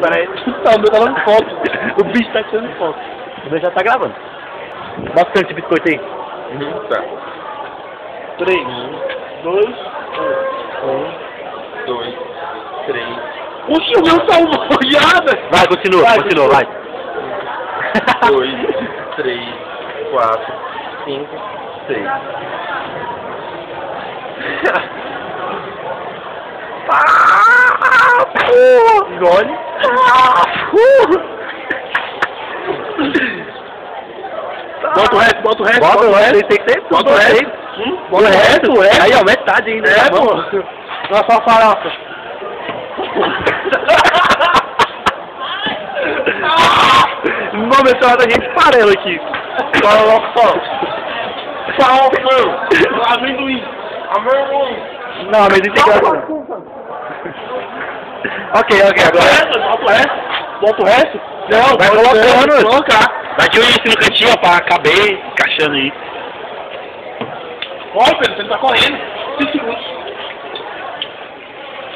Pera aí. Não, o meu tá dando foto. O bicho tá tirando foto. O meu já tá gravando. Bota esse biscoito aí. Tá. 3, 2, 1, 2, 3. Puxa, o meu tá molhado. Vai, continua, vai. 2, 3, 4, 5, 6. Engole. Bota o resto, bota o resto. Bota o resto, tem que ser. Bota o resto. Bota o resto, é. Aí, ó, metade ainda. É, tá bom? pô. Nossa, só farofa. No momento da gente farelo aqui. Farofa. Amendoim. Amendoim. Não, mas integrado. Ok, agora. Bota o resto. Bota o resto. Não, vai colocando. Colocar. Vai de isso no cantinho, ó, pra caber encaixando aí. Ó, Pedro, você não tá correndo. 5 segundos.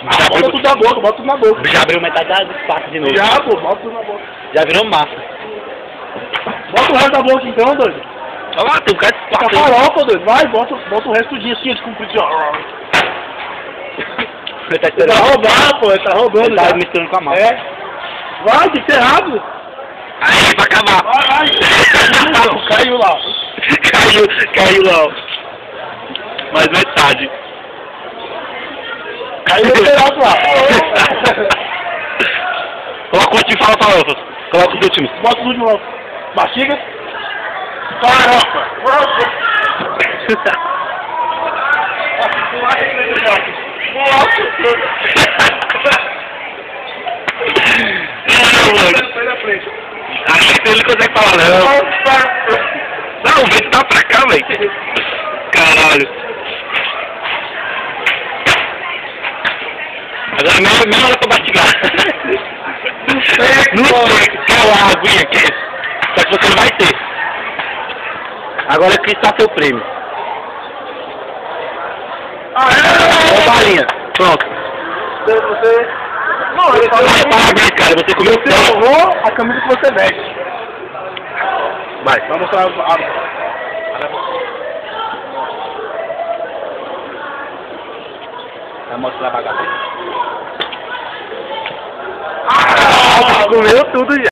Já Bota tudo na boca, bota tudo na boca. Já abriu metade do espaço de novo. Já, pô, bota tudo na boca. Já virou massa. Bota o resto da boca então, doido. Olha lá, tem um cara de Fica espaço aí. farofa, doido. Vai, bota o resto tudinho assim, de compridinho. Ele tá Ele tá esperando. roubando, pô, ele tá roubando. Ele tá já. misturando com a massa. É. Vai, tem que ser rápido. Aí, pra acabar. Vai. Caiu lá. Caiu lá, ó. Mais metade. Caiu no pedaço lá. Coloca o último fala farofa. Coloca os últimos. Bota os últimos lá. Mastiga. Farofa. Sai da frente. Acho que ele consegue falar, não. Não, o vento tá pra cá, velho. Caralho. Agora mesmo hora pra mastigar. Não sei, quer uma aguinha aqui? Só que você não vai ter. Agora aqui está seu prêmio. Uma balinha. Pronto. Você... Não, ele Parabéns, cara. Você comeu você certo. roubou a camisa que você veste. Vai. Vai mostrar Vai mostrar a bagaça. Ah! Comeu tudo já.